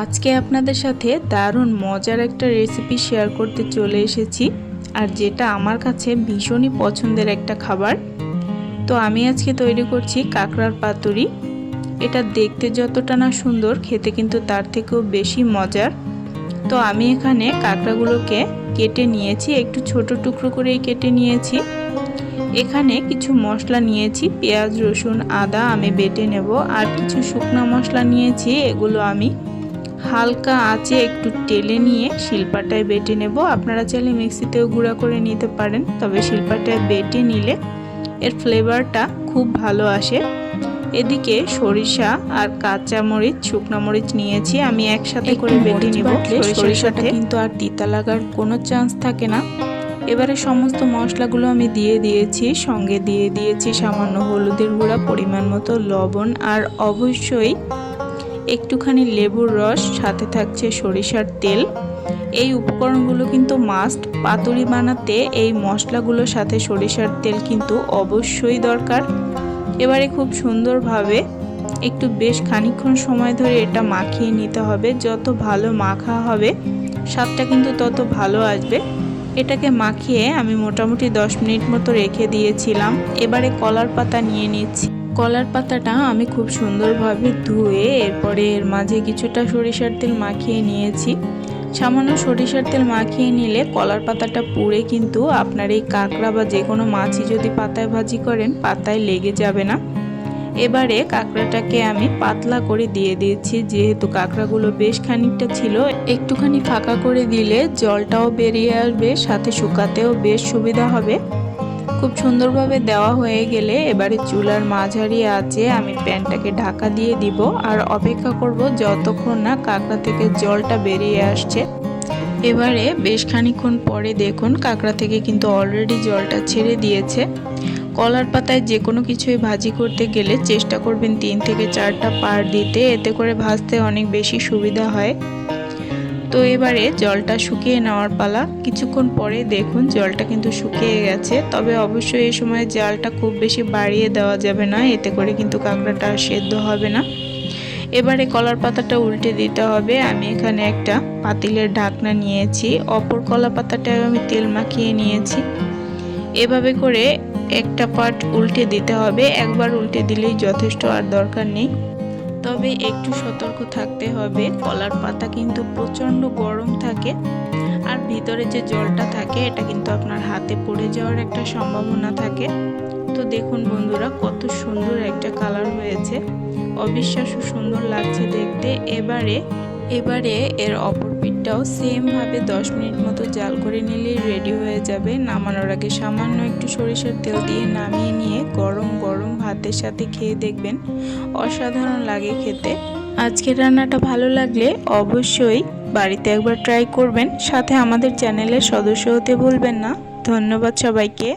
আজকে আপনাদের সাথে দারুণ মজার একটা রেসিপি শেয়ার করতে চলে এসেছি, আর যেটা আমার কাছে ভীষণই পছন্দের একটা খাবার। তো আমি আজকে তৈরি করছি কাঁকড়ার পাতুরি। এটা দেখতে যতটা না সুন্দর, খেতে কিন্তু তার থেকেও বেশি মজার। তো আমি এখানে কাঁকড়াগুলোকে কেটে নিয়েছি, একটু ছোট টুকরো করেই কেটে নিয়েছি। এখানে কিছু মশলা নিয়েছি, পেঁয়াজ রসুন আদা আমি বেটে নেব, আর কিছু শুকনো মশলা নিয়েছি, এগুলো আমি হালকা আঁচে একটু টেলে নিয়ে শিলপাটায় বেটে নেব। আপনারা চাইলে মিক্সিতেও গুঁড়া করে নিতে পারেন, তবে শিলপাটায় বেটে নিলে এর ফ্লেভারটা খুব ভালো আসে। এদিকে সরিষা আর কাঁচা মরিচ শুকনো মরিচ নিয়েছি, আমি একসাথে করে বেটে নেব। সরিষাটা কিন্তু আর তিতা লাগার কোনো চান্স থাকে না। এবারে সমস্ত মশলাগুলো আমি দিয়ে দিয়েছি, সঙ্গে দিয়ে দিয়েছি সামান্য হলুদের গুঁড়া, পরিমাণ মতো লবণ, আর অবশ্যই একটুখানি লেবুর রস, সাথে থাকছে সরিষার তেল। এই উপকরণগুলো কিন্তু মাস্ট। পাতুরি বানাতে এই মশলাগুলোর সাথে সরিষার তেল কিন্তু অবশ্যই দরকার। এবারে খুব সুন্দরভাবে একটু বেশ খানিকক্ষণ সময় ধরে এটা মাখিয়ে নিতে হবে। যত ভালো মাখা হবে স্বাদটা কিন্তু তত ভালো আসবে। এটাকে মাখিয়ে আমি মোটামুটি 10 মিনিট মতো রেখে দিয়েছিলাম। এবারে কলার পাতা নিয়ে নিচ্ছি। কলার পাতাটা আমি খুব সুন্দরভাবে ধুয়ে এরপরে এর মাঝে কিছুটা সরিষার তেল মাখিয়ে নিয়েছি। সামান্য সরিষার তেল মাখিয়ে নিলে কলার পাতাটা পুড়ে কিন্তু আপনার এই কাঁকড়া বা যে কোনো মাছই যদি পাতায় ভাজি করেন পাতায় লেগে যাবে না। এবারে কাঁকড়াটাকে আমি পাতলা করে দিয়ে দিয়েছি, যেহেতু কাঁকড়াগুলো বেশ খানিকটা ছিল। একটুখানি ফাঁকা করে দিলে জলটাও বেরিয়ে আসবে, সাথে শুকাতেও বেশ সুবিধা হবে। খুব সুন্দরভাবে দেওয়া হয়ে গেলে এবারে চুলার মাঝারি আঁচে আমি প্যানটাকে ঢাকা দিয়ে দিব, আর অপেক্ষা করব যতক্ষণ না কাঁকড়া থেকে জলটা বেরিয়ে আসছে। এবারে বেশ খানিকক্ষণ পরে দেখুন কাঁকড়া থেকে কিন্তু অলরেডি জলটা ছেড়ে দিয়েছে। কলার পাতায় যে কোনো কিছুই ভাজি করতে গেলে চেষ্টা করবেন 3 থেকে 4টা পার দিতে, এতে করে ভাজতে অনেক বেশি সুবিধা হয়। তো এবারে জলটা শুকিয়ে নেওয়ার পালা। কিছুক্ষণ পরে দেখুন জলটা কিন্তু শুকিয়ে গেছে, তবে অবশ্যই এই সময় জালটা খুব বেশি বাড়িয়ে দেওয়া যাবে না, এতে করে কিন্তু কাঁকড়াটা সেদ্ধ হবে না। এবারে কলার পাতাটা উল্টে দিতে হবে। আমি এখানে একটা পাতিলের ঢাকনা নিয়েছি, অপর কলা পাতাটাও আমি তেল মাখিয়ে নিয়েছি। এভাবে করে একটা পার্ট উল্টে দিতে হবে, একবার উল্টে দিলেই যথেষ্ট, আর দরকার নেই। তবে একটু সতর্ক থাকতে হবে, কলার পাতা কিন্তু প্রচণ্ড গরম থাকে, আর ভিতরে যে জলটা থাকে এটা কিন্তু আপনার হাতে পড়ে যাওয়ার একটা সম্ভাবনা থাকে। তো দেখুন বন্ধুরা, কত সুন্দর একটা কালার হয়েছে, অবিশ্বাস্য সুন্দর লাগছে দেখতে। এবারে এর অপর পিঠটাও সেম ভাবে 10 মিনিট মতো জাল করে নিলেই রেডি হয়ে যাবে। নামানোর আগে সামান্য একটু সরিষার তেল দিয়ে নামিয়ে নিয়ে গরম গরম ভাতের সাথে খেয়ে দেখবেন, অসাধারণ লাগে খেতে। আজকের রান্নাটা ভালো লাগলে অবশ্যই বাড়িতে একবার ট্রাই করবেন, সাথে আমাদের চ্যানেলের সদস্য হতে ভুলবেন না। ধন্যবাদ সবাইকে।